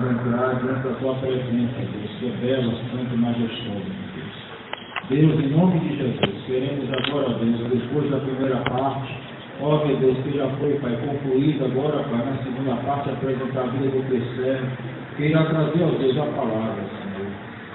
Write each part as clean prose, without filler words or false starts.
adentrar diante da tua presença, Deus, que é bela, santa e majestosa, Deus. Deus, em nome de Jesus, queremos agora, Deus, depois da primeira parte, ó meu Deus, que já foi, Pai, concluída agora, Pai, na segunda parte, apresentar a vida do teu servo, que irá trazer, ó Deus, a palavra, Senhor.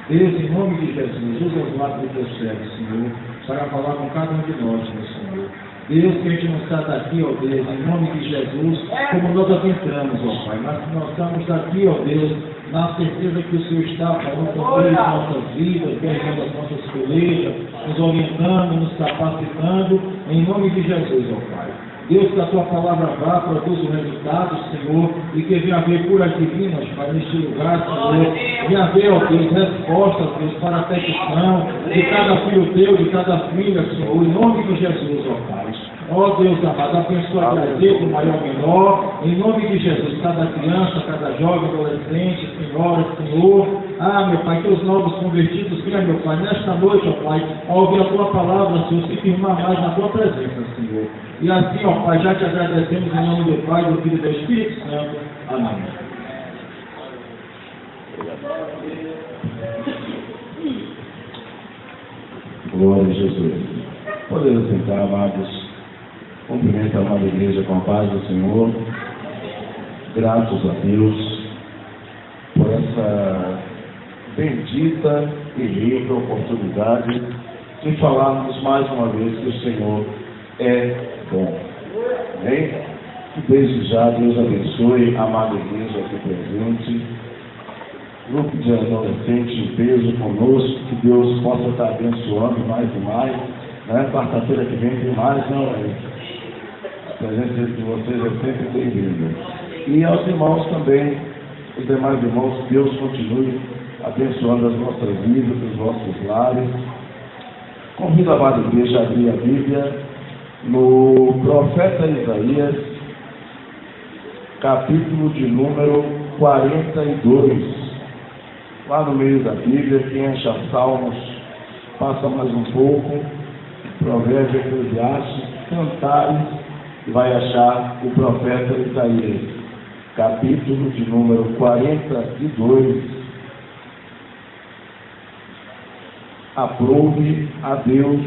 Deus, em nome de Jesus, usa os lábios do teu servo, Senhor, para falar com cada um de nós, meu Senhor. Deus, que a gente não está daqui, ó Deus, em nome de Jesus, como nós aqui entramos, ó Pai, mas nós estamos aqui, ó Deus, na certeza que o Senhor está falando com todas as nossas vidas, pegando as nossas pelejas, nos orientando, nos capacitando, em nome de Jesus, ó Pai. Deus, que a tua palavra vá, produz o resultado, Senhor, e que venha haver curas divinas, Pai, neste lugar, Senhor. Venha haver, ó Deus, respostas, Deus, para a petição de cada filho teu, de cada filha, Senhor, em nome de Jesus, ó Pai. Ó Deus amado, abençoa a prazer do maior menor, em nome de Jesus, cada criança, cada jovem, adolescente, senhora, Senhor. Ah, meu Pai, que os novos convertidos, venha, meu Pai, nesta noite, ó Pai, ao ouvir a tua palavra, Senhor, se firmar mais na tua presença, Senhor. E assim, ó Pai, já te agradecemos em nome do Pai, do Filho e do Espírito Santo. Amém. Glória a Jesus. Podemos sentar, amados. Cumprimento a amada igreja com a paz do Senhor. Gratos a Deus por essa bendita e rica oportunidade de falarmos mais uma vez que o Senhor é bom. Amém? E desde já Deus abençoe a amada igreja aqui presente. Grupo de adolescentes em peso conosco, que Deus possa estar abençoando mais e mais. Né? Quarta-feira que vem tem mais, não é? A presença de vocês é sempre bem-vinda. E aos irmãos também, os demais irmãos, que Deus continue abençoando as nossas vidas, os nossos lares. Convido a amada igreja a abrir a Bíblia no profeta Isaías, capítulo de número 42. Lá no meio da Bíblia, quem acha Salmos, passa mais um pouco, Provérbios, Eclesiastes, Cantares, vai achar o profeta Isaías, capítulo de número 42. Aprove a Deus,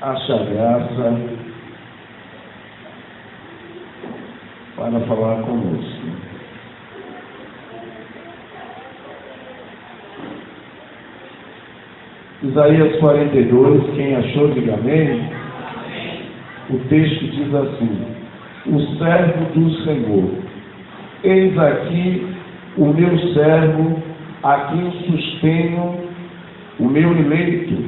acha graça para falar conosco. Isaías 42, quem achou, diga amém. O texto diz assim: o servo do Senhor, eis aqui o meu servo, a quem sustenho, o meu eleito,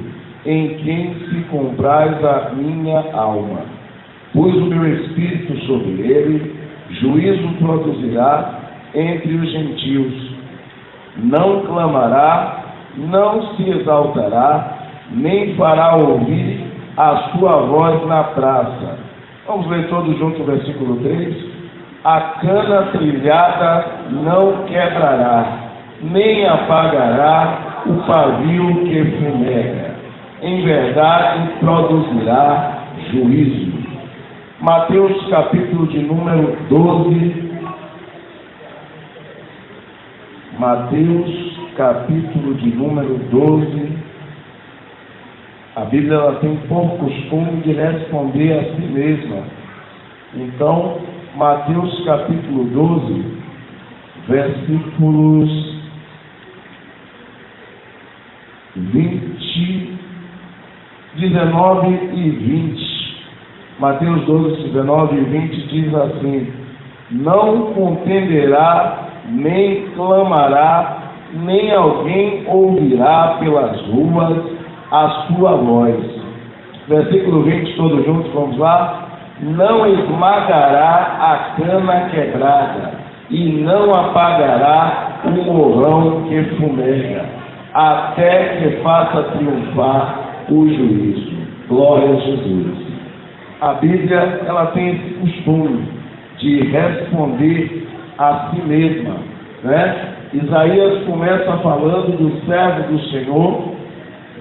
em quem se compraz a minha alma. Pus o meu espírito sobre ele, juízo produzirá entre os gentios. Não clamará, não se exaltará, nem fará ouvir a sua voz na praça. Vamos ler todos juntos o versículo 3. A cana trilhada não quebrará, nem apagará o pavio que fumega. Em verdade produzirá juízo. Mateus capítulo de número 12. Mateus capítulo de número 12. A Bíblia ela tem por costume de responder a si mesma. Então, Mateus capítulo 12, versículos 19 e 20. Mateus 12, 19 e 20 diz assim: não contenderá, nem clamará, nem alguém ouvirá pelas ruas a sua voz. Versículo 20, todos juntos, vamos lá. Não esmagará a cana quebrada, e não apagará o morrão que fumega, até que faça triunfar o juízo. Glória a Jesus. A Bíblia, ela tem esse costume de responder a si mesma, né? Isaías começa falando do servo do Senhor,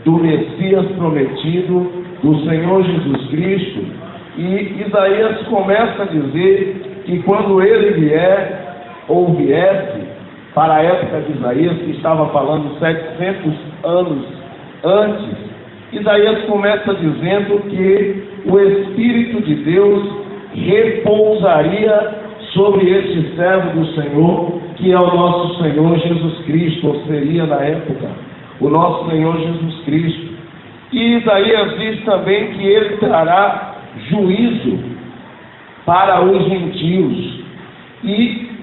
do Messias prometido, do Senhor Jesus Cristo, e Isaías começa a dizer que quando ele viesse, para a época de Isaías, que estava falando 700 anos antes, Isaías começa dizendo que o Espírito de Deus repousaria sobre este servo do Senhor, que é o nosso Senhor Jesus Cristo, ou seria na época o nosso Senhor Jesus Cristo. E Isaías diz também que ele trará juízo para os gentios,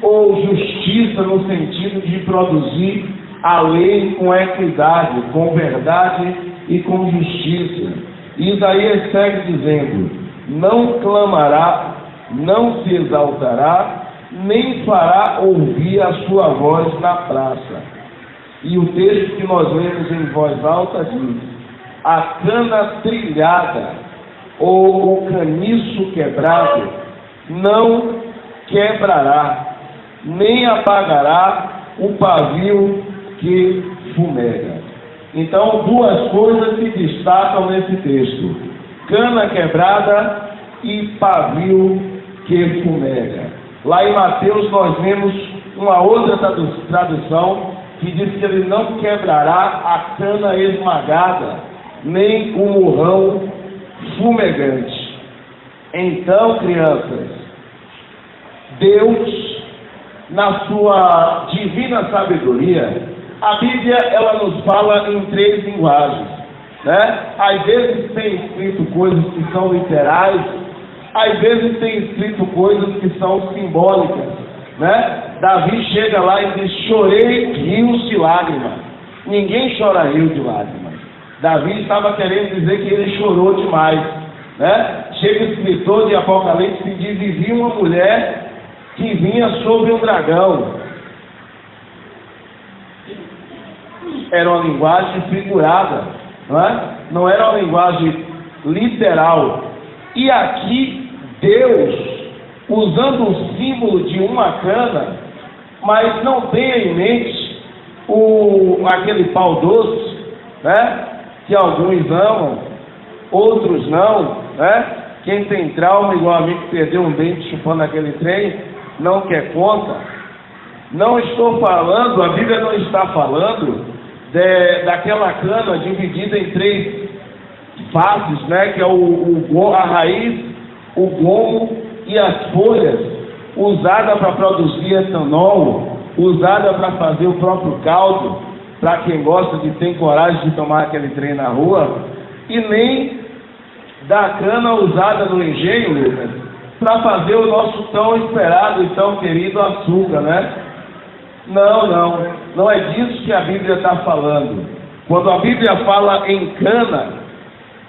ou justiça no sentido de produzir a lei com equidade, com verdade e com justiça. E Isaías segue dizendo: não clamará, não se exaltará, nem fará ouvir a sua voz na praça. E o texto que nós lemos em voz alta diz: a cana trilhada ou o caniço quebrado não quebrará, nem apagará o pavio que fumega. Então, duas coisas se destacam nesse texto: cana quebrada e pavio que fumega. Lá em Mateus nós vemos uma outra tradução que diz que ele não quebrará a cana esmagada, nem o murrão fumegante. Então, crianças, Deus, na sua divina sabedoria, a Bíblia ela nos fala em três linguagens, né? Às vezes tem escrito coisas que são literais, às vezes tem escrito coisas que são simbólicas, né? Davi chega lá e diz: chorei rios de lágrimas. Ninguém chora rio de lágrimas. Davi estava querendo dizer que ele chorou demais, né? Chega o escritor de Apocalipse e diz: e vi uma mulher que vinha sobre um dragão. Era uma linguagem figurada, não é? Não era uma linguagem literal. E aqui Deus, usando o símbolo de uma cana, mas não tenha em mente aquele pau doce, né? Que alguns amam, outros não, né? Quem tem trauma, igual a mim que perdeu um dente chupando aquele trem, não quer conta. Não estou falando, a Bíblia não está falando daquela cana dividida em três faces, né? Que é a raiz, o gomo e as folhas, usada para produzir etanol, usada para fazer o próprio caldo, para quem gosta de ter coragem de tomar aquele trem na rua, e nem da cana usada no engenho, Lucas, para fazer o nosso tão esperado e tão querido açúcar, né? Não é disso que a Bíblia está falando. Quando a Bíblia fala em cana,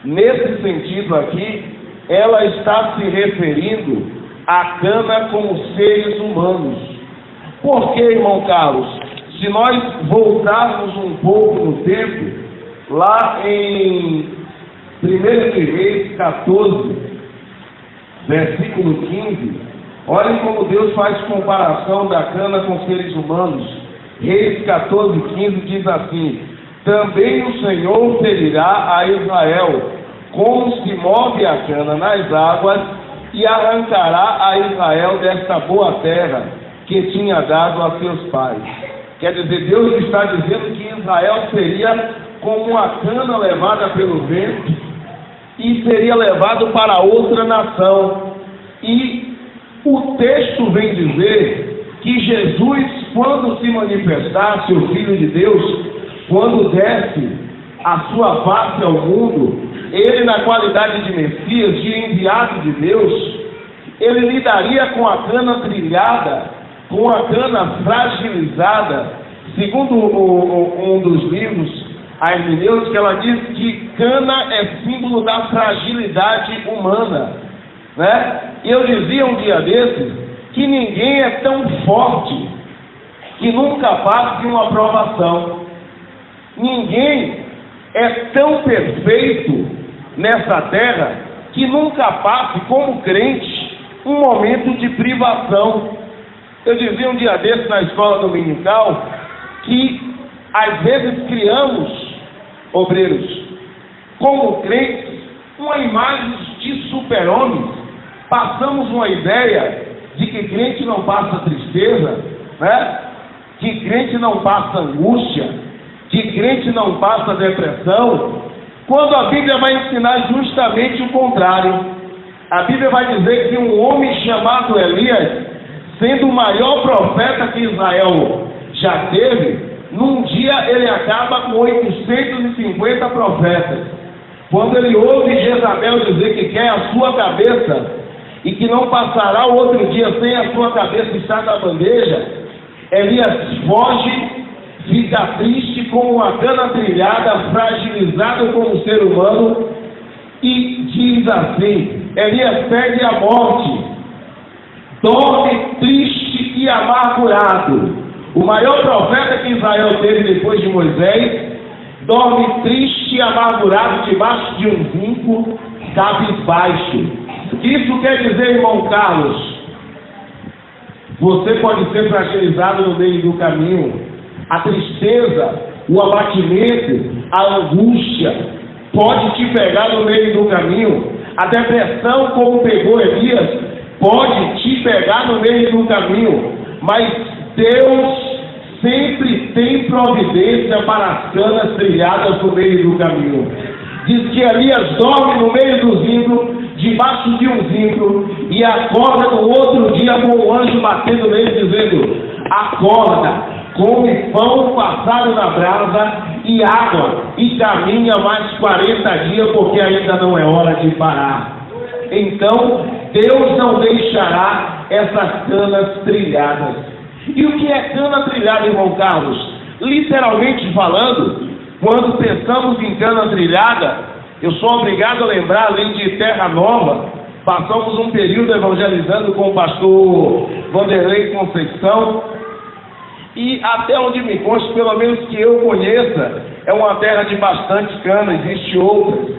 nesse sentido aqui, ela está se referindo à cana como seres humanos. Por que, irmão Carlos? Se nós voltarmos um pouco no tempo, lá em 1 Reis 14, versículo 15, olhem como Deus faz comparação da cana com seres humanos. Reis 14, 15 diz assim: também o Senhor ferirá a Israel, como se move a cana nas águas, e arrancará a Israel desta boa terra que tinha dado a seus pais. Quer dizer, Deus está dizendo que Israel seria como uma cana levada pelo vento e seria levado para outra nação. E o texto vem dizer que Jesus, quando se manifestasse, o Filho de Deus, quando desse a sua face ao mundo, ele, na qualidade de Messias, de enviado de Deus, ele lidaria com a cana trilhada, com a cana fragilizada. Segundo um dos livros, a hermenêutica, ela diz que cana é símbolo da fragilidade humana, né? E eu dizia um dia desses que ninguém é tão forte que nunca passe uma provação. Ninguém é tão perfeito nessa terra que nunca passe, como crente, um momento de privação. Eu dizia um dia desses na escola dominical que às vezes criamos, obreiros, como crentes, uma imagem de super-homens. Passamos uma ideia de que crente não passa tristeza, né? Que crente não passa angústia, que crente não passa depressão, quando a Bíblia vai ensinar justamente o contrário. A Bíblia vai dizer que um homem chamado Elias, sendo o maior profeta que Israel já teve, num dia ele acaba com 850 profetas. Quando ele ouve Jezabel dizer que quer a sua cabeça e que não passará o outro dia sem a sua cabeça estar na bandeja, Elias foge, fica triste como uma cana trilhada, fragilizado como ser humano, e diz assim: Elias pede a morte, dorme triste e amargurado. O maior profeta que Israel teve depois de Moisés, dorme triste e amargurado debaixo de um vinco, cabisbaixo. Isso quer dizer, irmão Carlos, você pode ser fragilizado no meio do caminho. A tristeza, o abatimento, a angústia pode te pegar no meio do caminho. A depressão, como pegou Elias, pode te pegar no meio do caminho. Mas Deus sempre tem providência para as canas trilhadas no meio do caminho. Diz que Elias dorme no meio do zimbro, debaixo de um zimbro, e acorda no outro dia com o anjo batendo nele, dizendo: acorda, come pão passado na brasa e água, e caminha mais 40 dias, porque ainda não é hora de parar. Então, Deus não deixará essas canas trilhadas. E o que é cana trilhada, irmão Carlos? Literalmente falando, quando pensamos em cana trilhada, eu sou obrigado a lembrar, além de Terra Nova, passamos um período evangelizando com o pastor Vanderlei Conceição, e até onde me consta, pelo menos que eu conheça, é uma terra de bastante cana, existe outras,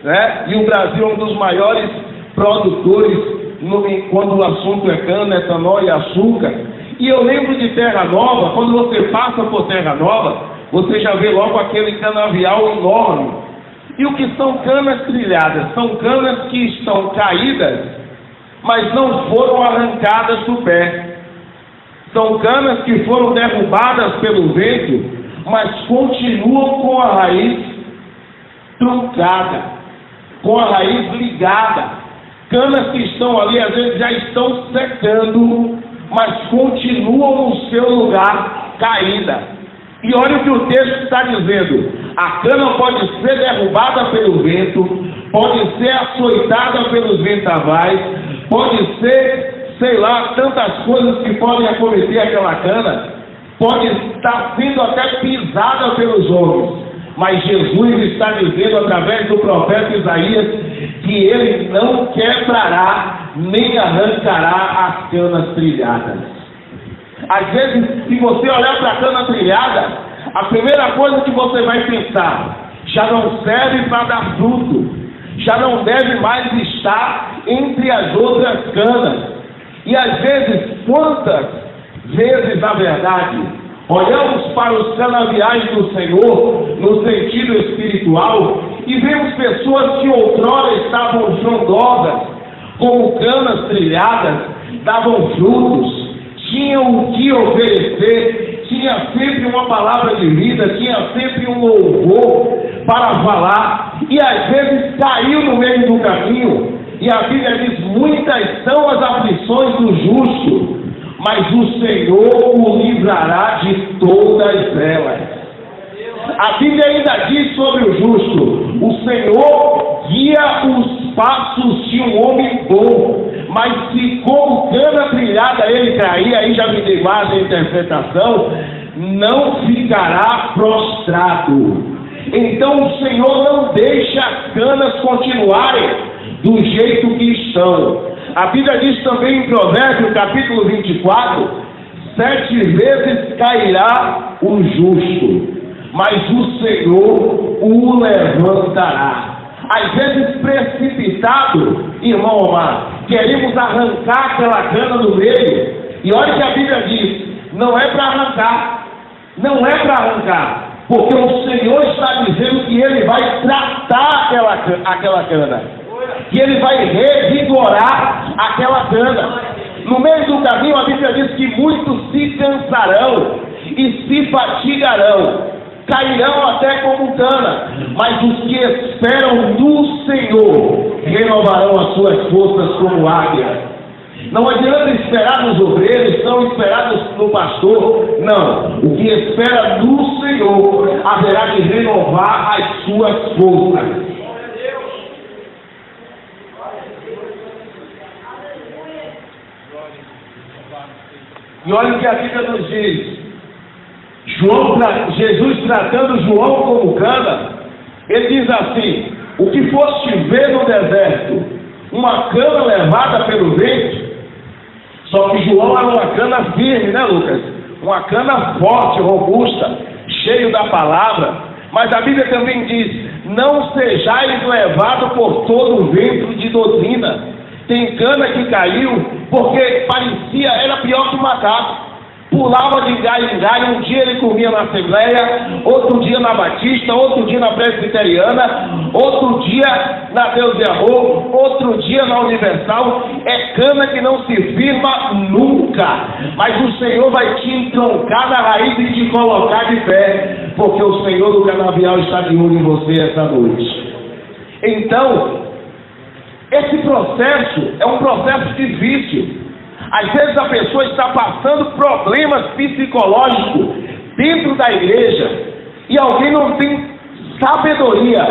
né? E o Brasil é um dos maiores produtores quando o assunto é cana, etanol e açúcar. E eu lembro de Terra Nova, quando você passa por Terra Nova, você já vê logo aquele canavial enorme. E o que são canas trilhadas? São canas que estão caídas, mas não foram arrancadas do pé. São canas que foram derrubadas pelo vento, mas continuam com a raiz truncada, com a raiz ligada. Canas que estão ali, às vezes já estão secando, mas continuam no seu lugar caída. E olha o que o texto está dizendo: a cana pode ser derrubada pelo vento, pode ser açoitada pelos ventavais, pode ser, sei lá, tantas coisas que podem acometer aquela cana, pode estar sendo até pisada pelos homens. Mas Jesus está dizendo através do profeta Isaías que ele não quebrará nem arrancará as canas trilhadas. Às vezes, se você olhar para a cana trilhada, a primeira coisa que você vai pensar: já não serve para dar fruto, já não deve mais estar entre as outras canas. E às vezes, quantas vezes, na verdade, olhamos para os canaviais do Senhor no sentido espiritual e vemos pessoas que outrora estavam frondosas, como canas trilhadas, davam frutos, tinham o que oferecer, tinha sempre uma palavra de vida, tinha sempre um louvor para falar, e às vezes caiu no meio do caminho. E a Bíblia diz: muitas são as aflições do justo, mas o Senhor o livrará de todas elas. A Bíblia ainda diz sobre o justo: o Senhor guia os passos de um homem bom, mas se como cana trilhada ele cair, aí já me dei mais a interpretação, não ficará prostrado. Então o Senhor não deixa as canas continuarem do jeito que estão. A Bíblia diz também em Provérbios, capítulo 24, 7 vezes cairá o justo, mas o Senhor o levantará. Às vezes precipitado, irmão Omar, queremos arrancar aquela cana do meio, e olha que a Bíblia diz: não é para arrancar, não é para arrancar, porque o Senhor está dizendo que Ele vai tratar aquela cana, que Ele vai revigorar aquela cana. No meio do caminho, a Bíblia diz que muitos se cansarão e se fatigarão, cairão até como cana, mas os que esperam no Senhor renovarão as suas forças como águia. Não adianta esperar nos obreiros, não esperar no pastor, não. O que espera no Senhor haverá de renovar as suas forças. E olha o que a Bíblia nos diz. Jesus tratando João como cana, ele diz assim: o que foste ver no deserto, uma cana levada pelo vento. Só que João era uma cana firme, né, Lucas? Uma cana forte, robusta, cheio da palavra. Mas a Bíblia também diz: não sejais levados por todo o vento de doutrina. Tem cana que caiu porque parecia, era pior que um macaco. Pulava de galho em galho. Um dia ele comia na Assembleia, outro dia na Batista, outro dia na Presbiteriana, outro dia na Deus e Amor, outro dia na Universal. É cana que não se firma nunca, mas o Senhor vai te entroncar na raiz e te colocar de pé, porque o Senhor do canavial está de olho em você essa noite. Então, esse processo é um processo difícil. Às vezes a pessoa está passando problemas psicológicos dentro da igreja e alguém não tem sabedoria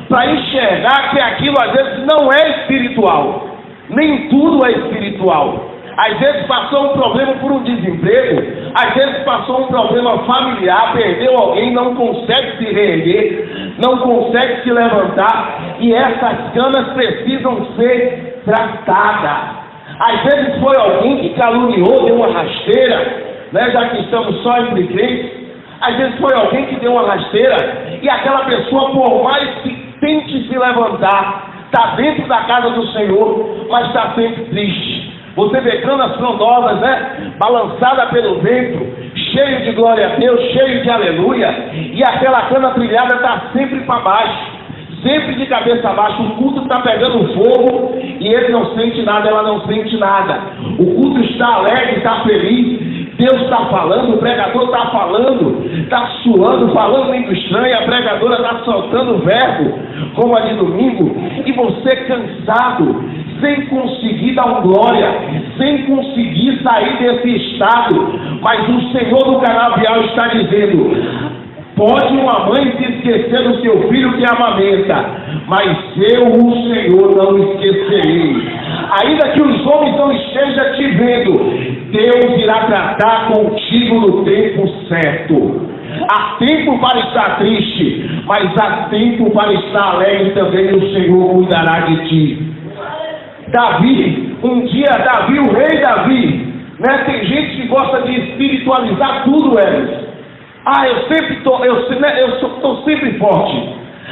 para enxergar que aquilo às vezes não é espiritual. Nem tudo é espiritual. Às vezes passou um problema por um desemprego, às vezes passou um problema familiar, perdeu alguém, não consegue se reerguer, não consegue se levantar, e essas canas precisam ser tratadas. Às vezes foi alguém que caluniou, deu uma rasteira, né, já que estamos só entre crentes. Às vezes foi alguém que deu uma rasteira e aquela pessoa, por mais que tente se levantar, está dentro da casa do Senhor, mas está sempre triste. Você vê canas frondosas, né, balançada pelo vento, cheio de glória a Deus, cheio de aleluia, e aquela cana trilhada está sempre para baixo. Sempre de cabeça abaixo. O culto está pegando fogo e ele não sente nada, ela não sente nada. O culto está alegre, está feliz, Deus está falando, o pregador está falando, está suando, falando língua estranha, a pregadora está soltando o verbo, como a de domingo, e você cansado, sem conseguir dar um glória, sem conseguir sair desse estado. Mas o Senhor do canavial está dizendo: pode uma mãe se esquecer do seu filho que amamenta, mas eu, o Senhor, não esquecerei. Ainda que os homens não estejam te vendo, Deus irá tratar contigo no tempo certo. Há tempo para estar triste, mas há tempo para estar alegre também, o Senhor cuidará de ti. Davi, um dia Davi, o rei Davi, né? Tem gente que gosta de espiritualizar tudo, Elis. Eu estou sempre forte.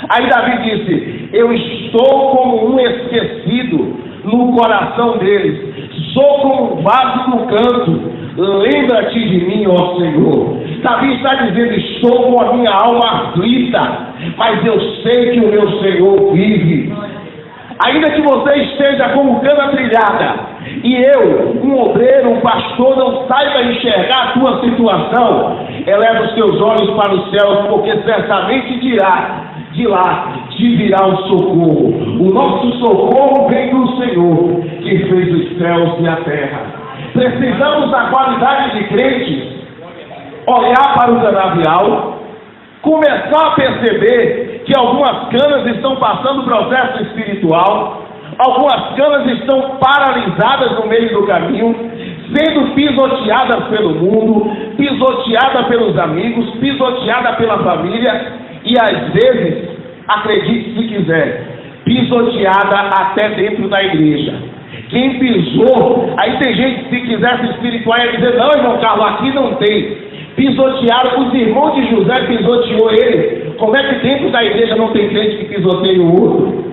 Aí Davi disse: eu estou como um esquecido no coração deles, sou como um vaso no canto, lembra-te de mim, ó Senhor. Davi está dizendo: estou com a minha alma aflita, mas eu sei que o meu Senhor vive. Ainda que você esteja como cana trilhada, e eu, um obreiro, um pastor, não saiba enxergar a tua situação, eleva os teus olhos para os céus, porque certamente de lá te virá o socorro. O nosso socorro vem do Senhor, que fez os céus e a terra. Precisamos, na qualidade de crentes, olhar para o canavial, começar a perceber que algumas canas estão passando processo espiritual, algumas canas estão paralisadas no meio do caminho, sendo pisoteadas pelo mundo, pisoteadas pelos amigos, pisoteadas pela família e às vezes, acredite se quiser, pisoteada até dentro da igreja. Quem pisou, aí tem gente que se quisesse espiritual ia dizer: não, irmão Carlos, aqui não tem. Pisotearam, os irmãos de José pisoteou ele. Como é que dentro da igreja não tem gente que pisoteia o outro?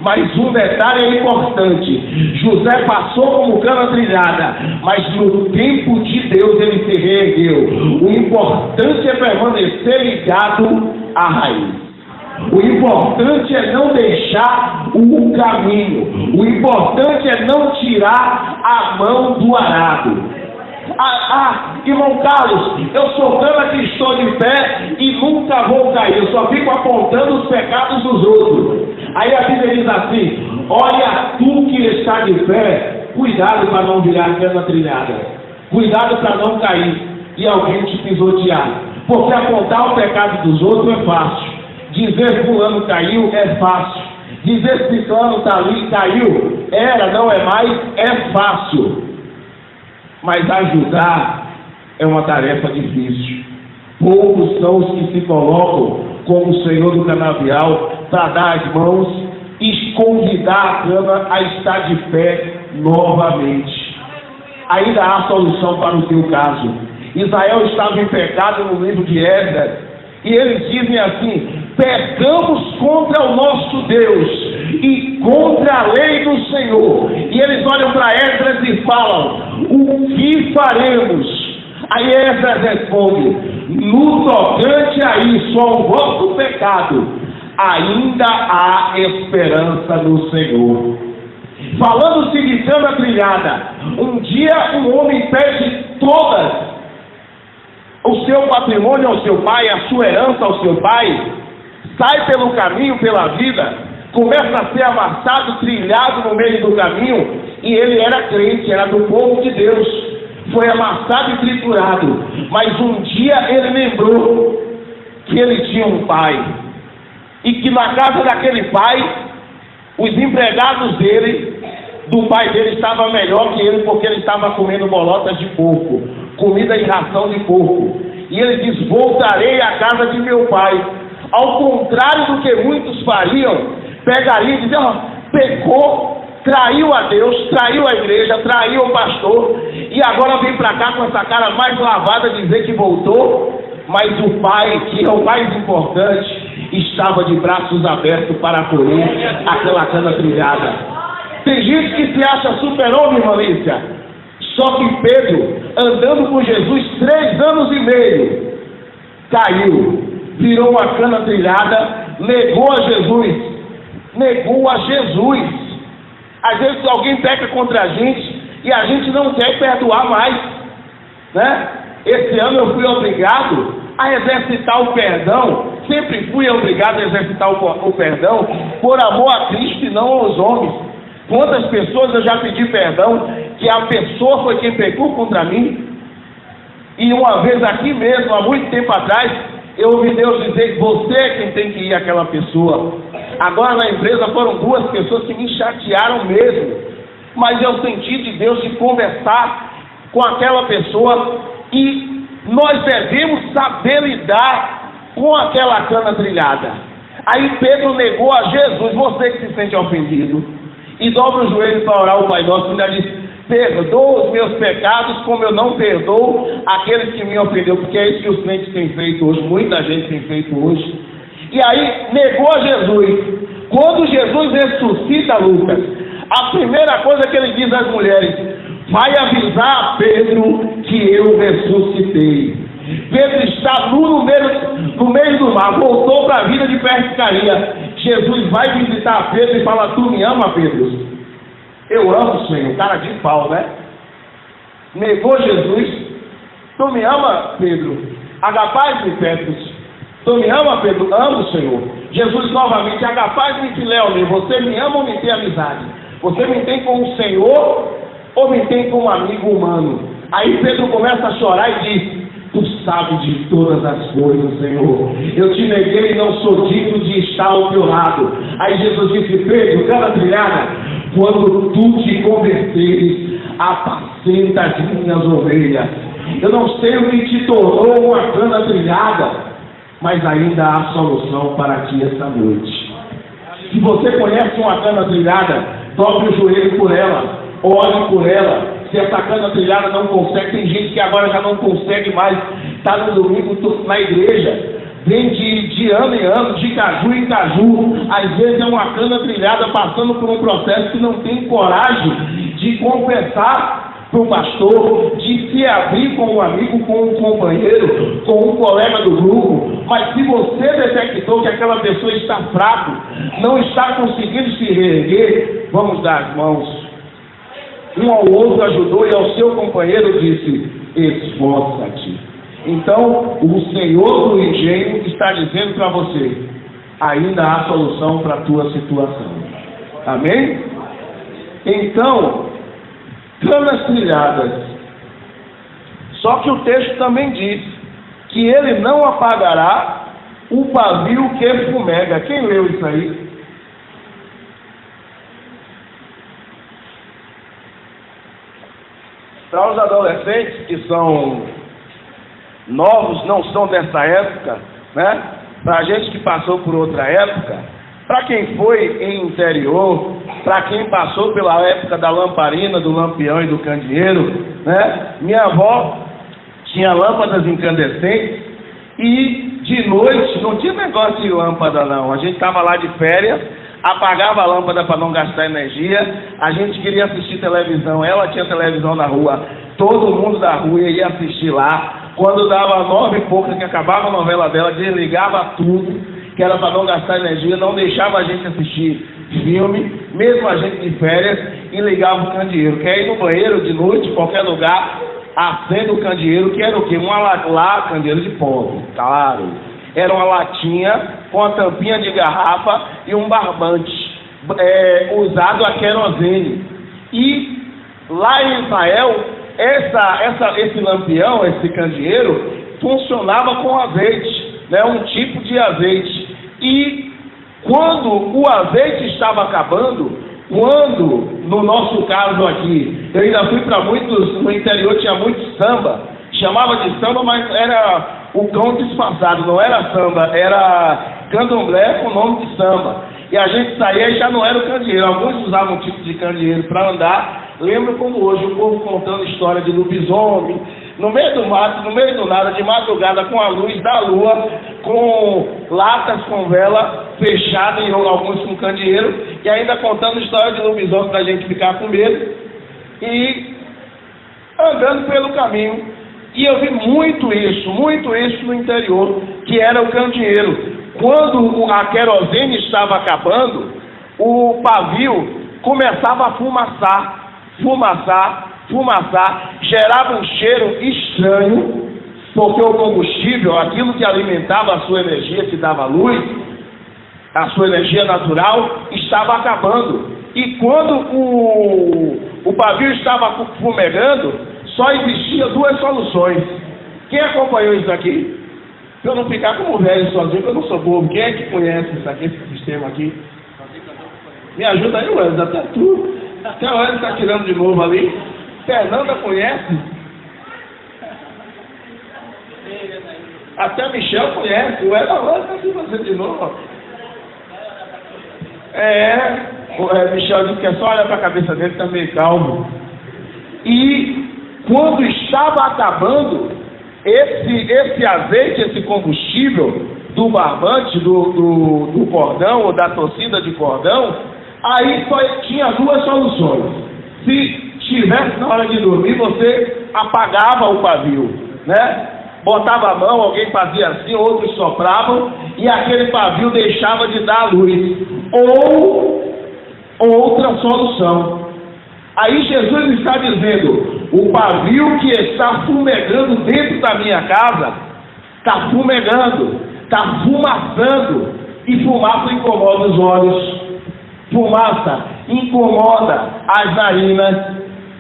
Mas um detalhe é importante: José passou como cana trilhada, mas no tempo de Deus ele se reergueu. O importante é permanecer ligado à raiz. O importante é não deixar o caminho. O importante é não tirar a mão do arado. Irmão Carlos, eu sou cana que estou de pé e nunca vou cair. Eu só fico apontando os pecados dos outros. Aí a Bíblia diz assim: olha, tu que está de pé, cuidado para não virar cana trilhada. Cuidado para não cair e alguém te pisotear. Porque apontar o pecado dos outros é fácil. Dizer fulano caiu é fácil. Dizer se fulano está ali caiu, não é mais, é fácil. Mas ajudar é uma tarefa difícil. Poucos são os que se colocam como o Senhor do Canavial para dar as mãos e convidar a cana a estar de pé novamente. Ainda há solução para o teu caso. Israel estava em pecado no livro de Esdras, e eles dizem assim: pecamos contra o nosso Deus e contra a lei do Senhor. E eles olham para Esdras e falam: o que faremos? Aí Esdras responde: no tocante a isso, ao vosso pecado, ainda há esperança no Senhor. Falando-se de cana trilhada, um dia um homem pede todas o seu patrimônio ao seu pai, a sua herança ao seu pai, sai pelo caminho, pela vida, começa a ser amassado, trilhado no meio do caminho, e ele era crente, era do povo de Deus, foi amassado e triturado, mas um dia ele lembrou que ele tinha um pai, e que na casa daquele pai, os empregados do pai dele estavam melhor que ele, porque ele estava comendo bolotas de porco, comida e ração de porco. E ele diz: voltarei à casa de meu pai. Ao contrário do que muitos fariam, pegariam e diziam: pecou, traiu a Deus, traiu a igreja, traiu o pastor, e agora vem para cá com essa cara mais lavada dizer que voltou. Mas o pai, que é o mais importante, estava de braços abertos para acolher aquela cana trilhada. Tem gente que se acha super-homem, Maurícia. Só que Pedro, andando com Jesus 3 anos e meio, caiu, virou uma cana trilhada, negou a Jesus. Negou a Jesus. Às vezes alguém peca contra a gente e a gente não quer perdoar mais, né? Esse ano eu fui obrigado a exercitar o perdão. Sempre fui obrigado a exercitar o perdão por amor a Cristo e não aos homens. Quantas pessoas eu já pedi perdão, que a pessoa foi quem pecou contra mim? E uma vez aqui mesmo, há muito tempo atrás, eu ouvi Deus dizer que você é quem tem que ir àquela pessoa. Agora na empresa foram 2 pessoas que me chatearam mesmo, mas eu senti de Deus de conversar com aquela pessoa, e nós devemos saber lidar com aquela cana trilhada. Aí Pedro negou a Jesus. Você que se sente ofendido e dobra o joelho para orar o Pai Nosso, ainda diz: perdoa os meus pecados como eu não perdoo aqueles que me ofenderam, porque é isso que os crentes têm feito hoje, muita gente tem feito hoje. E aí negou a Jesus. Quando Jesus ressuscita, Lucas, a primeira coisa que ele diz às mulheres: vai avisar a Pedro que eu ressuscitei. Pedro está nu no meio do mar, voltou para a vida de pescaria. Jesus vai visitar Pedro e fala: tu me ama, Pedro? Eu amo, Senhor. Cara de pau, né? Negou Jesus. Tu me ama, Pedro? Agapaz-me, Pedro. Tu me ama, Pedro? Amo, Senhor. Jesus novamente: agapaz-me, Filéu, você me ama ou me tem amizade? Você me tem como um Senhor ou me tem como um amigo humano? Aí Pedro começa a chorar e diz: tu sabes de todas as coisas, Senhor. Eu te neguei e não sou digno de estar ao teu lado. Aí Jesus disse: Pedro, cana trilhada, quando tu te converteres, apacenta as minhas ovelhas. Eu não sei o que te tornou uma cana trilhada, mas ainda há solução para ti esta noite. Se você conhece uma cana trilhada, dobre o joelho por ela, ore por ela. Se essa cana trilhada não consegue, tem gente que agora já não consegue mais, está no domingo na igreja, vem de ano em ano, de caju em caju, às vezes é uma cana trilhada passando por um processo que não tem coragem de confessar para o pastor, de se abrir com um amigo, com um companheiro, com um colega do grupo, Mas se você detectou que aquela pessoa está fraco, não está conseguindo se reerguer, vamos dar as mãos. Um ao outro ajudou e ao seu companheiro disse: esforça-te. Então, o Senhor do engenho está dizendo para você: ainda há solução para a tua situação. Amém? Então, canas trilhadas. Só que o texto também diz que ele não apagará o pavio que fumega. Quem leu isso aí? Para os adolescentes que são novos, não são dessa época, né? Para a gente que passou por outra época, para quem foi em interior, para quem passou pela época da lamparina, do lampião e do candeeiro, né? Minha avó tinha lâmpadas incandescentes e de noite não tinha negócio de lâmpada não. A gente estava lá de férias, apagava a lâmpada para não gastar energia, a gente queria assistir televisão, ela tinha televisão na rua, todo mundo da rua ia assistir lá. Quando dava 9 e pouco, que acabava a novela dela, desligava tudo, que era para não gastar energia, não deixava a gente assistir filme, mesmo a gente de férias, e ligava o candeeiro. Quer ir no banheiro de noite, em qualquer lugar, acende o candeeiro, que era o quê? Candeeiro de pobre, claro. Era uma latinha com a tampinha de garrafa e um barbante, usado a querosene. E lá em Israel, esse lampião, esse candeeiro, funcionava com azeite, né? Um tipo de azeite. E quando o azeite estava acabando, no nosso caso aqui, eu ainda fui para muitos, no interior tinha muito samba, chamava de samba, mas era o cão disfarçado, não era samba, era candomblé com nome de samba. E a gente saía e já não era o candeeiro, alguns usavam um tipo de candeeiro para andar. Lembro como hoje, o povo contando história de lobisomem, no meio do mato, no meio do nada, de madrugada, com a luz da lua, com latas com vela fechada e alguns com candeeiro, e ainda contando história de lobisomem para a gente ficar com medo, e andando pelo caminho. E eu vi muito isso no interior, que era o candeeiro. Quando a querosene estava acabando, o pavio começava a fumaçar, gerava um cheiro estranho, porque o combustível, aquilo que alimentava a sua energia, que dava luz, a sua energia natural, estava acabando. E quando o pavio estava fumegando, só existia 2 soluções. Quem acompanhou isso aqui? Para eu não ficar como velho sozinho, porque eu não sou bobo. Quem é que conhece isso aqui, esse sistema aqui? Me ajuda aí, Wesley, até tu. Até o Wesley está tirando de novo ali. Fernanda conhece? Até a Michel conhece. O Wesley está aqui fazendo de novo. Michel disse que é só olhar para a cabeça dele, está meio calmo. E quando estava acabando, esse azeite, esse combustível do barbante, do cordão, ou da torcida de cordão, aí só tinha 2 soluções. Se estivesse na hora de dormir, você apagava o pavio, né? Botava a mão, alguém fazia assim, outros sopravam, e aquele pavio deixava de dar luz. Ou outra solução. Aí Jesus está dizendo: o pavio que está fumegando dentro da minha casa, está fumegando, está fumaçando, e fumaça incomoda os olhos, fumaça incomoda as narinas,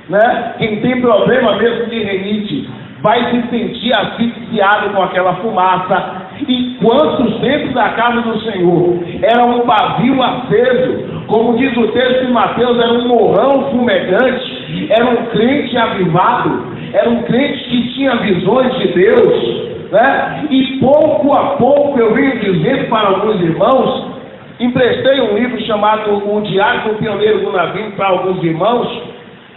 né? Quem tem problema mesmo de rinite vai se sentir asfixiado com aquela fumaça. E quantos dentro da casa do Senhor era um pavio aceso, como diz o texto de Mateus, era um morrão fumegante, era um crente avivado, era um crente que tinha visões de Deus, né? E pouco a pouco eu venho dizendo para alguns irmãos, emprestei um livro chamado O Diário do Pioneiro do Navio para alguns irmãos.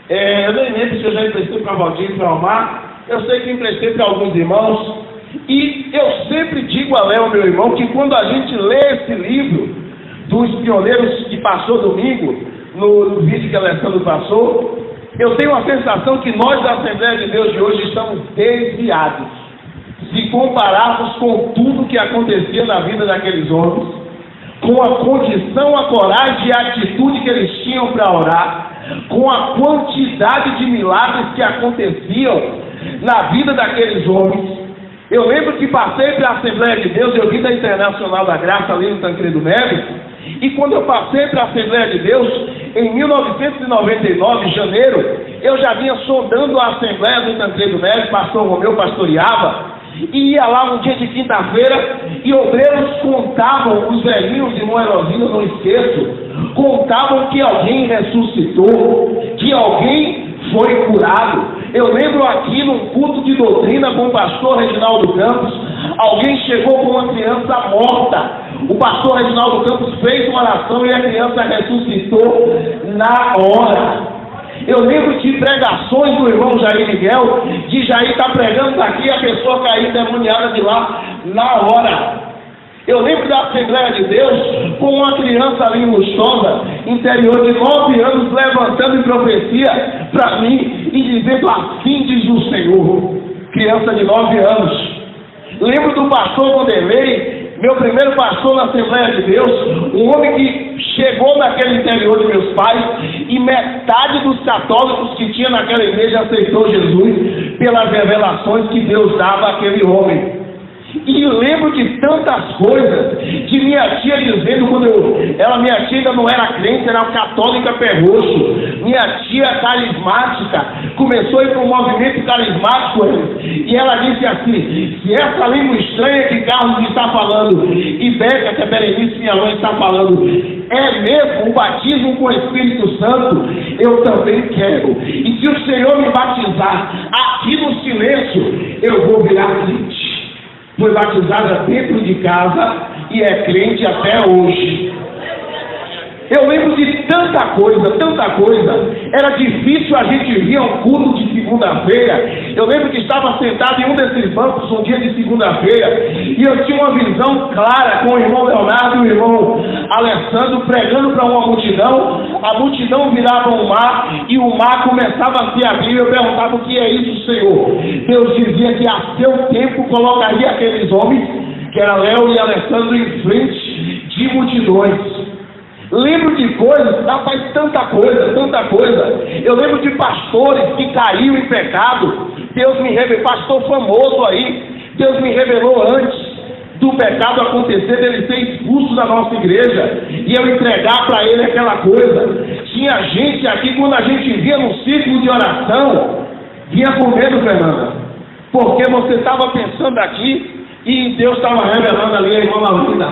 Eu nem lembro se eu já emprestei para Valdir e para Omar. Eu sei que emprestei para alguns irmãos. E eu sempre digo a Léo, meu irmão, que quando a gente lê esse livro dos pioneiros que passou domingo, no vídeo que a Alessandro passou, eu tenho a sensação que nós da Assembleia de Deus de hoje estamos desviados, se compararmos com tudo que que acontecia na vida daqueles homens, com a condição, a coragem e a atitude que eles tinham para orar, com a quantidade de milagres que aconteciam na vida daqueles homens. Eu lembro que passei pela Assembleia de Deus, eu vim da Internacional da Graça ali no Tancredo Neves, e quando eu passei para a Assembleia de Deus, em 1999, em janeiro, eu já vinha sondando a Assembleia do Tancredo Neves, pastor Romeu pastoreava, e ia lá um dia de quinta-feira, e obreiros contavam, os velhinhos de Moerosina, não esqueço, contavam que alguém ressuscitou, que alguém foi curado. Eu lembro aqui num culto de doutrina com o pastor Reginaldo Campos, alguém chegou com uma criança morta. O pastor Reginaldo Campos fez uma oração e a criança ressuscitou na hora. Eu lembro de pregações do irmão Jair Miguel, de Jair estar pregando daqui, a pessoa cair demoniada de lá na hora. Eu lembro da Assembleia de Deus com uma criança ali em Lustosa, interior de 9 anos, levantando em profecia para mim e dizendo: assim diz o Senhor. Criança de 9 anos. Lembro do pastor Vanderlei, meu primeiro pastor na Assembleia de Deus, um homem que chegou naquele interior de meus pais e metade dos católicos que tinha naquela igreja aceitou Jesus pelas revelações que Deus dava àquele homem. E eu lembro de tantas coisas de minha tia dizendo, minha tia ainda não era crente, era católica pé roxo. Minha tia carismática começou a ir para um movimento carismático, e ela disse assim: se essa língua estranha que Carlos está falando e Beca, que é Berenice, minha mãe, está falando, é mesmo o batismo com o Espírito Santo, eu também quero. E se o Senhor me batizar aqui no silêncio, eu vou virar crente. Foi batizada dentro de casa e é crente até hoje. Eu lembro de tanta coisa. Era difícil a gente vir a um culto de segunda-feira. Eu lembro que estava sentado em um desses bancos um dia de segunda-feira e eu tinha uma visão clara com o irmão Leonardo e o irmão Alessandro pregando para uma multidão. A multidão virava um mar e o mar começava a se abrir. Eu perguntava: o que é isso, Senhor? Deus dizia que a seu tempo colocaria aqueles homens, que era Léo e Alessandro, em frente de multidões. Lembro de coisas, faz tanta coisa. Eu lembro de pastores que caíram em pecado. Deus me revelou, pastor famoso aí, Deus me revelou antes do pecado acontecer, dele ser expulso da nossa igreja, e eu entregar para ele aquela coisa. Tinha gente aqui, quando a gente via no círculo de oração, vinha com medo, Fernanda, porque você estava pensando aqui, e Deus estava revelando ali a irmã Laurinda.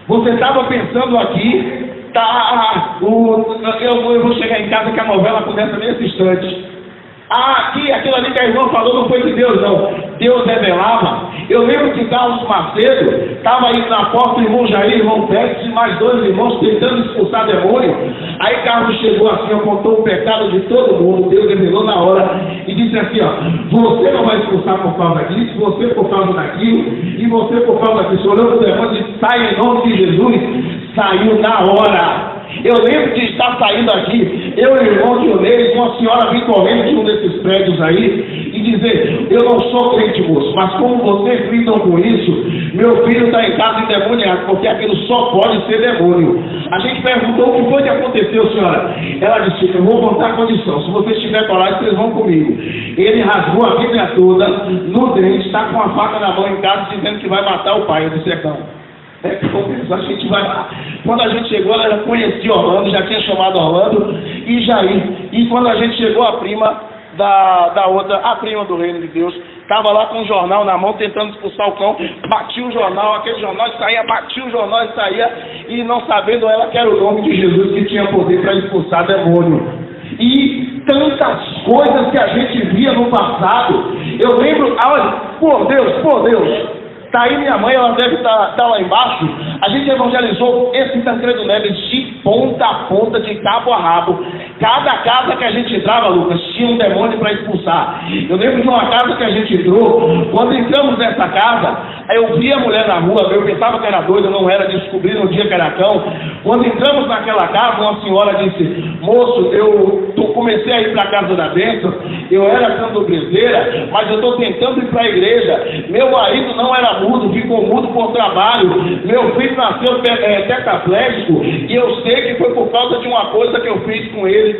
Você estava pensando aqui, eu vou chegar em casa que a novela começa nesse instante. Aqui, aquilo ali que a irmã falou não foi de Deus, não. Deus revelava. Eu lembro que Carlos Macedo estava indo na porta, o irmão Jair, o irmão Pérez e mais 2 irmãos tentando expulsar demônio. Aí Carlos chegou assim, apontou o pecado de todo mundo. Deus revelou na hora e disse assim: você não vai expulsar por causa disso, você por causa daquilo, e você por causa disso. Olhando o demônio e disse: sai em nome de Jesus. Saiu na hora. Eu lembro de estar saindo aqui, eu e o irmão Dionelis, uma senhora vir correndo de um desses prédios aí e dizer: eu não sou crente, moço, mas como vocês lidam com isso, meu filho está em casa endemoniado, porque aquilo só pode ser demônio. A gente perguntou: o que foi que aconteceu, senhora? Ela disse: eu vou botar a condição, se vocês tiverem coragem, vocês vão comigo. Ele rasgou a Bíblia toda no dente, está com a faca na mão em casa, dizendo que vai matar o pai. Eu disse: a gente vai lá. Quando a gente chegou, ela já conhecia Orlando, já tinha chamado Orlando e Jair. E quando a gente chegou, a prima da outra, a prima do Reino de Deus, estava lá com um jornal na mão, tentando expulsar o cão, batia o jornal, aquele jornal saía, batia o jornal e saía, e não sabendo ela que era o nome de Jesus que tinha poder para expulsar demônio. E tantas coisas que a gente via no passado. Eu lembro, olha, por Deus, tá aí minha mãe, ela deve estar lá embaixo. A gente evangelizou esse Tancredo Neves de ponta a ponta, de cabo a rabo. Cada casa que a gente entrava, Lucas, tinha um demônio para expulsar. Eu lembro de uma casa que a gente entrou. Quando entramos nessa casa, Aí eu vi a mulher na rua, eu pensava que era doida, não era, descobri no dia que era cão. Quando entramos naquela casa, uma senhora disse: moço, eu comecei a ir para a casa da bênção, eu era candomblessera, mas eu estou tentando ir para a igreja. Meu marido não era mudo, ficou mudo por trabalho, meu filho nasceu tetraplégico, e eu sei que foi por causa de uma coisa que eu fiz com ele,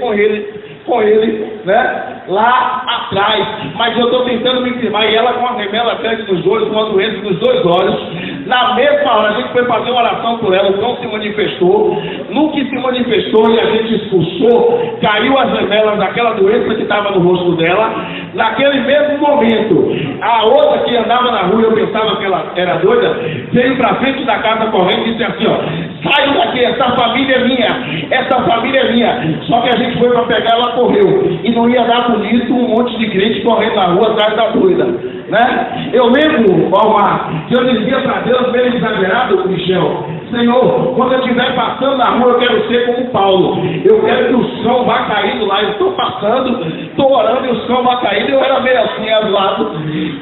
né, lá atrás, mas eu estou tentando me firmar, e ela com a remela grande dos olhos, com a doença dos 2 olhos. Na mesma hora a gente foi fazer uma oração por ela, o cão se manifestou. No que se manifestou e a gente expulsou, caiu as remelas daquela doença que estava no rosto dela. Naquele mesmo momento, a outra que andava na rua, eu pensava que ela era doida, veio para frente da casa correndo e disse assim: ó, saiam daqui, essa família é minha, só que a gente foi para pegar, ela correu, e não ia dar bonito um monte de crente correndo na rua atrás da doida, né? Eu lembro, Omar, que eu dizia para Deus, meio exagerado, Michel: Senhor, quando eu estiver passando na rua, eu quero ser como Paulo, eu quero que o cão vá caindo lá. Eu estou passando, estou orando e o cão vai caindo. Eu era meio assim, avisado.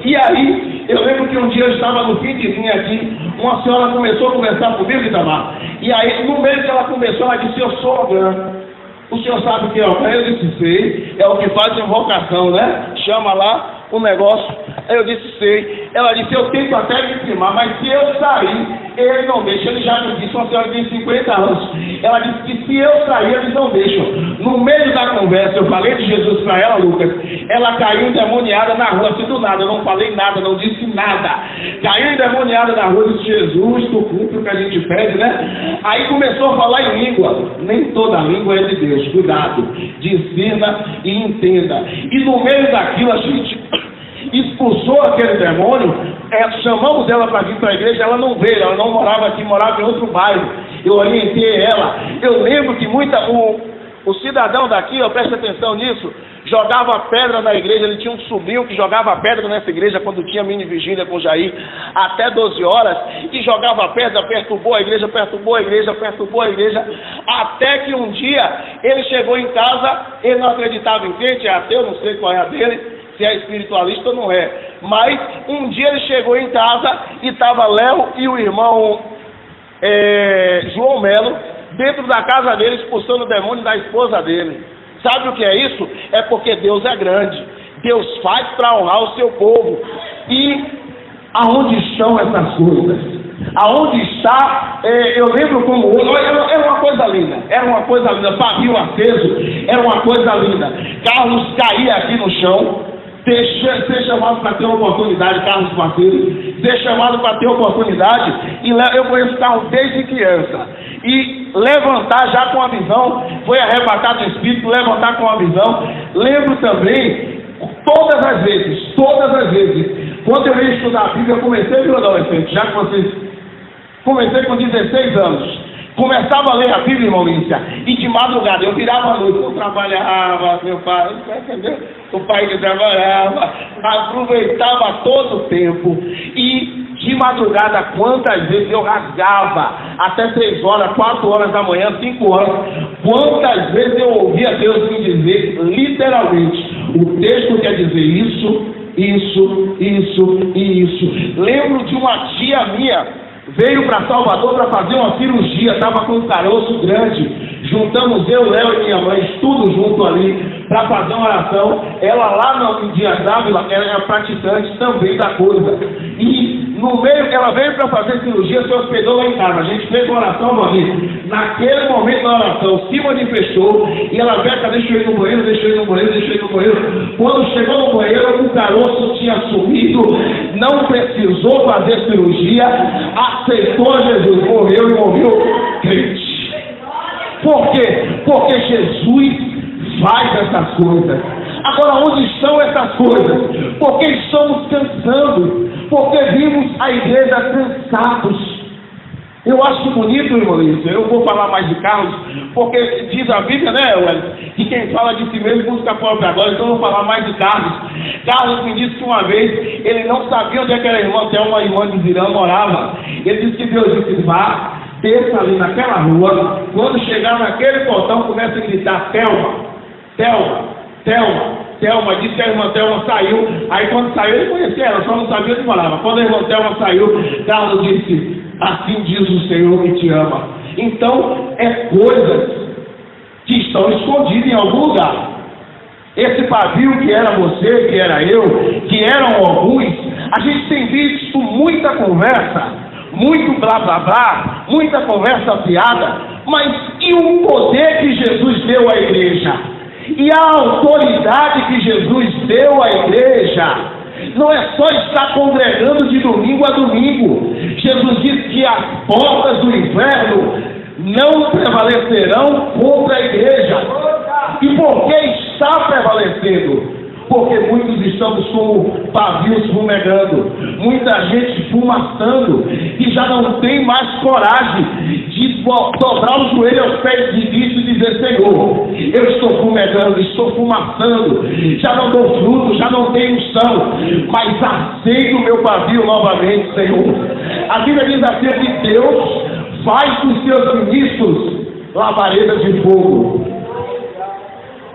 E aí, eu lembro que um dia eu estava no fim de linha aqui, uma senhora começou a conversar comigo, Itamar, e aí, no meio que ela começou, ela disse: eu sou Ogã. O senhor sabe o que é Ogã? Eu disse: sei, é o que faz invocação, né? Chama lá o negócio. Aí eu disse: sei. Ela disse: eu tento até me firmar, mas se eu sair, ele não deixa. Ele já me disse, uma senhora de 50 anos. Ela disse que se eu sair, eles não deixam. No meio da conversa, eu falei de Jesus para ela, Lucas. Ela caiu endemoniada na rua, assim do nada. Eu não falei nada, não disse nada. Caiu endemoniada na rua, disse: Jesus, tu cumpre o que a gente pede, né? Aí começou a falar em língua. Nem toda língua é de Deus. Cuidado, discerna e entenda. E no meio daquilo, a gente expulsou aquele demônio, chamamos ela para vir para a igreja. Ela não veio, ela não morava aqui, morava em outro bairro. Eu orientei ela. Eu lembro que o cidadão daqui, preste atenção nisso, jogava pedra na igreja. Ele tinha um sobrinho que jogava pedra nessa igreja quando tinha mini vigília com Jair, até 12 horas, e jogava pedra, perturbou a igreja, até que um dia ele chegou em casa. Ele não acreditava em crente, é ateu, não sei qual é a dele, se é espiritualista ou não é, mas um dia ele chegou em casa e estava Léo e o irmão João Melo dentro da casa dele, expulsando o demônio da esposa dele. Sabe o que é isso? É porque Deus é grande, Deus faz para honrar o seu povo. E aonde estão essas coisas? Aonde está? Eu lembro como era uma coisa linda, pavio aceso, era uma coisa linda. Carlos caía aqui no chão, ser chamado para ter oportunidade, Carlos parceiro, ser chamado para ter oportunidade, e eu conheço Carlos desde criança, e levantar já com a visão, foi arrebatado do Espírito, levantar com a visão. Lembro também, todas as vezes, quando eu ia estudar a Bíblia, eu comecei a adolescente, já que vocês, comecei com 16 anos, começava a ler a Bíblia, irmão Lícia, e de madrugada, eu virava à noite, eu trabalhava, meu pai, entendeu? O pai que trabalhava, aproveitava todo o tempo, e de madrugada, quantas vezes eu rasgava, até 3 horas, 4 horas da manhã, 5 horas, quantas vezes eu ouvia Deus me dizer, literalmente, o texto quer dizer isso, isso. Lembro de uma tia minha, veio para Salvador para fazer uma cirurgia, estava com um caroço grande. Juntamos eu, Léo e minha mãe, tudo junto ali, para fazer uma oração. Ela lá no Dias Dávila, ela era praticante também da coisa. E no meio que ela veio para fazer cirurgia, se hospedou lá em casa. A gente fez uma oração, meu amigo. Naquele momento da oração, se manifestou. E ela veio, deixa eu ir no banheiro. Quando chegou no banheiro, o caroço tinha sumido. Não precisou fazer cirurgia. Aceitou Jesus, morreu e morreu crente. Por quê? Porque Jesus faz essas coisas. Agora, onde estão essas coisas? Porque estamos cansando. Porque vimos a igreja cansados. Eu acho bonito, irmão Lício. Eu vou falar mais de Carlos, porque diz a Bíblia, né, Wellington, que quem fala de si mesmo busca própria glória. Então eu vou falar mais de Carlos. Carlos me disse que uma vez ele não sabia onde é que era a irmã, até uma irmã de Zirã morava. Ele disse que Deus disse: vá, desça ali naquela rua, quando chegar naquele portão, começa a gritar: Thelma, Thelma, Thelma. Thelma, disse que a irmã Thelma saiu. Aí quando saiu, ele conhecia ela, só não sabia o que falava. Quando a irmã Thelma saiu, Carlos disse: assim diz o Senhor que te ama. Então, é coisas que estão escondidas em algum lugar. Esse pavio que era você, que era eu, que eram alguns, a gente tem visto muita conversa, muito blá blá blá, muita conversa fiada, mas e o poder que Jesus deu à igreja? E a autoridade que Jesus deu à igreja? Não é só estar congregando de domingo a domingo. Jesus disse que as portas do inferno não prevalecerão contra a igreja. E por que está prevalecendo? Porque muitos estamos como pavios fumegando, muita gente fumaçando, que já não tem mais coragem de dobrar o joelho aos pés de Cristo e dizer: Senhor, eu estou fumegando, estou fumaçando, já não dou fruto, já não tenho unção, mas aceito o meu pavio novamente, Senhor. A Bíblia diz assim que Deus faz dos seus ministros labaredas de fogo.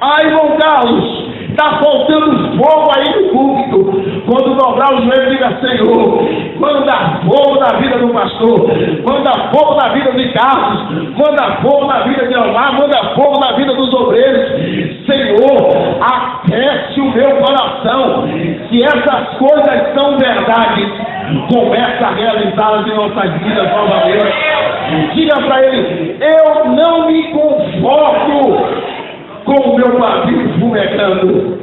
Ai, irmão Carlos, está faltando fogo aí no púlpito. Quando dobrar os joelhos, diga: Senhor, manda fogo na vida do pastor, manda fogo na vida de Carlos, manda fogo na vida de Omar, manda fogo na vida dos obreiros. Senhor, aquece o meu coração. Se essas coisas são verdades, começa a realizá-las em nossas vidas novamente. Diga para ele: eu não me conforto com o meu pavio fumegando.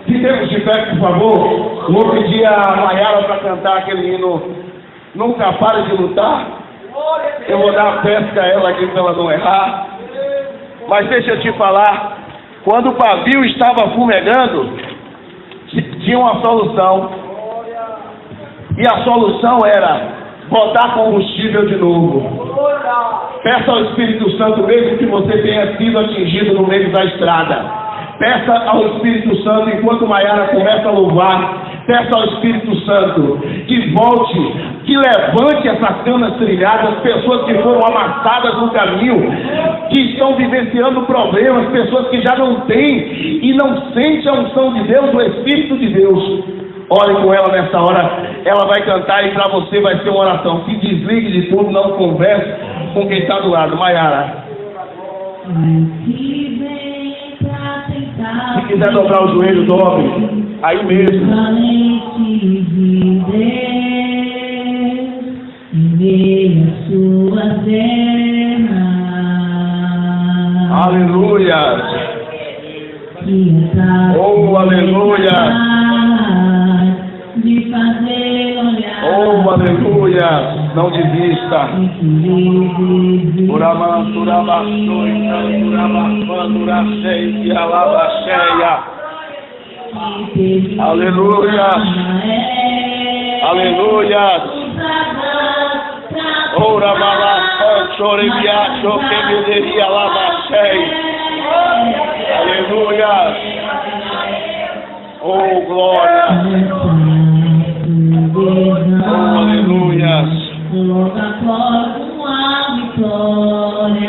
Fiquemos de pé, por favor. Vou pedir a Maiara para cantar aquele hino Nunca Pare de Lutar. Eu vou dar a pesca a ela aqui para ela não errar. Mas deixa eu te falar, quando o pavio estava fumegando, tinha uma solução. E a solução era botar combustível de novo. Peça ao Espírito Santo, mesmo que você tenha sido atingido no meio da estrada. Peça ao Espírito Santo, enquanto Maiara começa a louvar, peça ao Espírito Santo que volte, que levante essas canas trilhadas, pessoas que foram amassadas no caminho, que estão vivenciando problemas, pessoas que já não têm e não sentem a unção de Deus, o Espírito de Deus. Ore com ela nessa hora, ela vai cantar e para você vai ser uma oração. Se desligue de tudo, não converse com quem está do lado. Maiara. Se quiser dobrar o joelho, dobre. Aí mesmo. Aleluia. Oh, aleluia. Oh, aleluia. Não desista. Aleluia. Aleluia. Ora malá, chorebia, choqueberia, lavachei. Aleluia. Oh, glória. Oh, aleluia.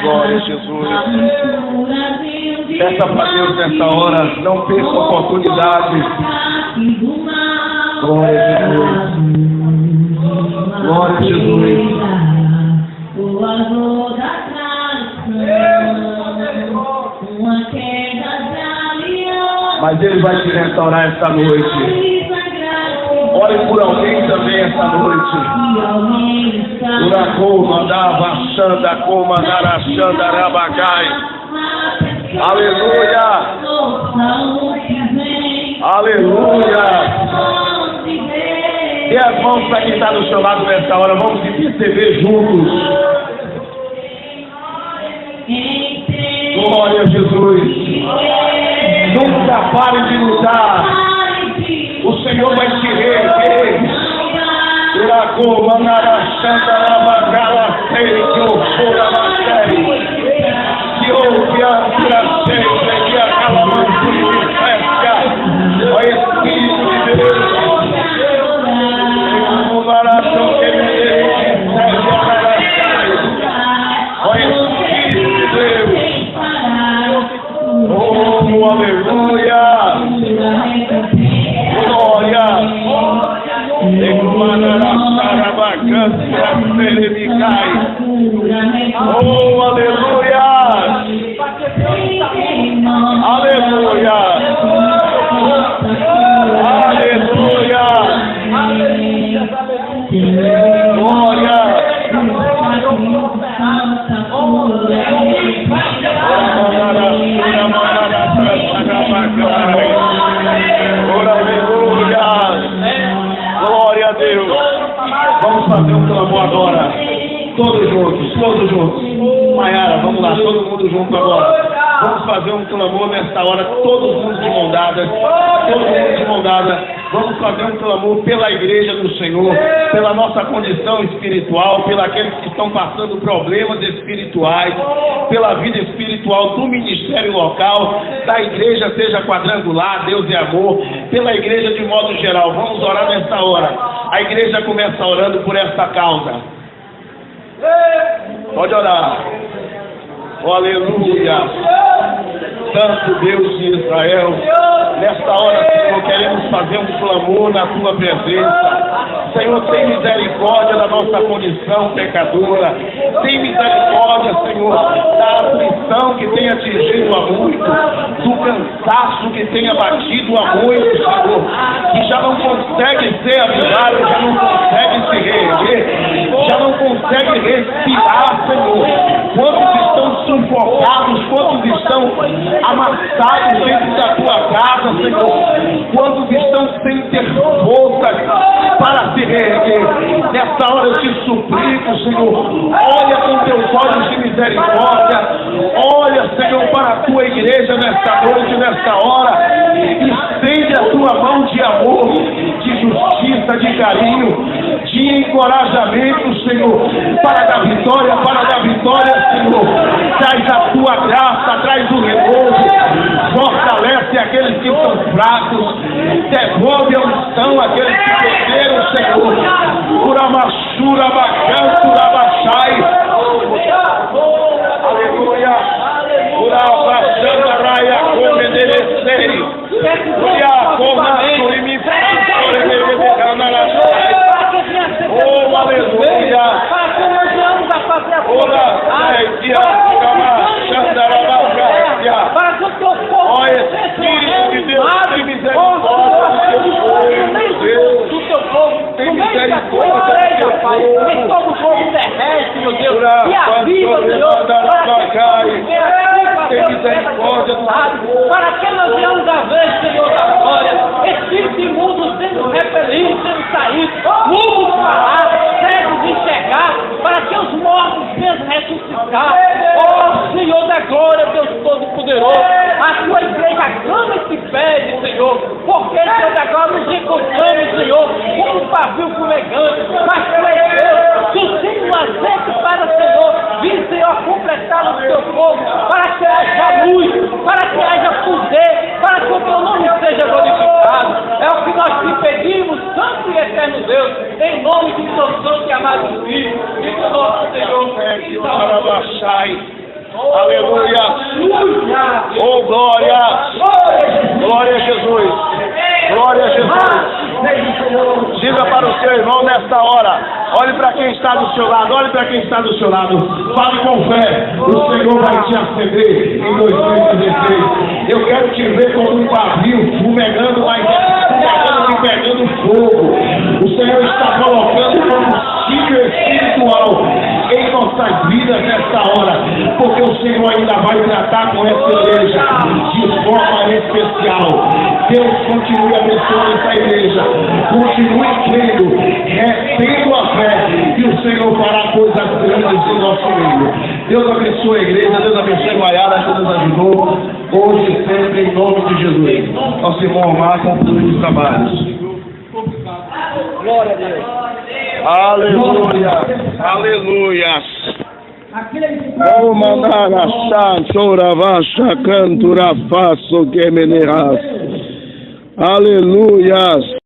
Glória a Jesus. Peça para Deus nessa hora, não perca a oportunidade. Glória a Jesus. Glória a Jesus. Mas Ele vai te restaurar esta noite. Ore por alguém também esta noite. Uracoma, dava, xanda, coma, naraxanda, rabagai. Aleluia. Aleluia. E as mãos para quem está do seu lado nessa hora, vamos interceder juntos. Glória a Jesus. Nunca pare de lutar. O Senhor vai te reerguer. Uracoma, naraxanda, rabagala, sei que o fora na série. Que ouve a graça, que aquela luz de pesca. Ó Espírito de Deus. Ó Espírito de Deus. Oh, aleluia. Oh, aleluia! Aleluia! Aleluia! Glória! Glória a Deus! Vamos fazer um clamor agora. Todos juntos. Maiara, vamos lá, todo mundo junto agora. Vamos fazer um clamor nesta hora, todos juntos de mão dada. Vamos fazer um clamor pela igreja do Senhor, pela nossa condição espiritual, pela aqueles que estão passando problemas espirituais, pela vida espiritual do ministério local, da igreja, seja quadrangular, Deus e amor, pela igreja de modo geral. Vamos orar nesta hora. A igreja começa orando por esta causa. Pode orar. Oh, aleluia. Santo Deus de Israel, nesta hora, Senhor, queremos fazer um clamor na tua presença. Senhor, tem misericórdia da nossa condição pecadora. Tem misericórdia, Senhor, da aflição que tem atingido a muitos, do cansaço que tem abatido a muitos, Senhor, que já não consegue ser avivado, já não consegue se reerguer, já não consegue respirar, Senhor. Quantos estão sufocados, quantos estão amassados dentro da tua casa, Senhor, quantos estão sem ter forças para se reerguer. Nessa hora eu te suplico, Senhor, olha com teus olhos de misericórdia, olha, Senhor, para a tua igreja nesta noite, nesta hora, estende a tua mão de amor, de justiça, de carinho, de encorajamento, Senhor, para dar vitória, Senhor. Traz a tua graça, traz o renovo, fortalece aqueles que são fracos, devolve a unção àqueles que perderam, Senhor. Uramachura, Bacanto, Rabachai. Aleluia. Urabachanda, Raia, Comedecei. Uria, Comaturimi, oh, aleluia. Ora, ó Espírito de Deus, tem misericórdia do teu povo, tem misericórdia do teu povo, tem todo o povo terrestre, meu Deus, e a vida, Senhor, tem misericórdia do teu povo, para que nós venhamos a ver, Senhor da glória, espírito imundo sendo repelido, sendo saído, mudos falar, cegos enxergar, para que os mortos venham ressuscitar. Oh, Senhor da glória, Deus Todo-Poderoso, a tua igreja clama e te pede, Senhor, porque, Senhor da glória, nos encontramos, Senhor, como um pavio fumegante, mas tu és Deus, tu tens um azeite para, Senhor, vir, Senhor, completar o teu povo, para que haja luz, para que haja poder, para que o teu nome seja glorificado. É o que nós te pedimos, Santo e Eterno Deus, em nome de teu santo e amado Filho, e do nosso Senhor, aleluia. Oh, glória. Glória a Jesus. Glória a Jesus. Diga para o seu irmão nesta hora. Olhe para quem está do seu lado. Olhe para quem está do seu lado. Fale com fé. O Senhor vai te acender em 2016. Eu quero te ver como um pavio fumegando, mas fumegando e pegando fogo. O Senhor está colocando combustível espiritual em nossas vidas nesta hora, porque o Senhor ainda vai tratar com essa igreja de forma especial. Deus continue abençoando essa igreja, continue crendo, tendo a fé, e o Senhor fará coisas grandes no nosso meio. Deus abençoe a igreja, Deus abençoe a Maiara que nos ajudou, hoje e sempre, em nome de Jesus. Nosso irmão Omar conclui os trabalhos. Glória a Deus. Aleluia, aleluia. Oh, manara, chora, vacha, cantura, faço que meneras. Aleluia.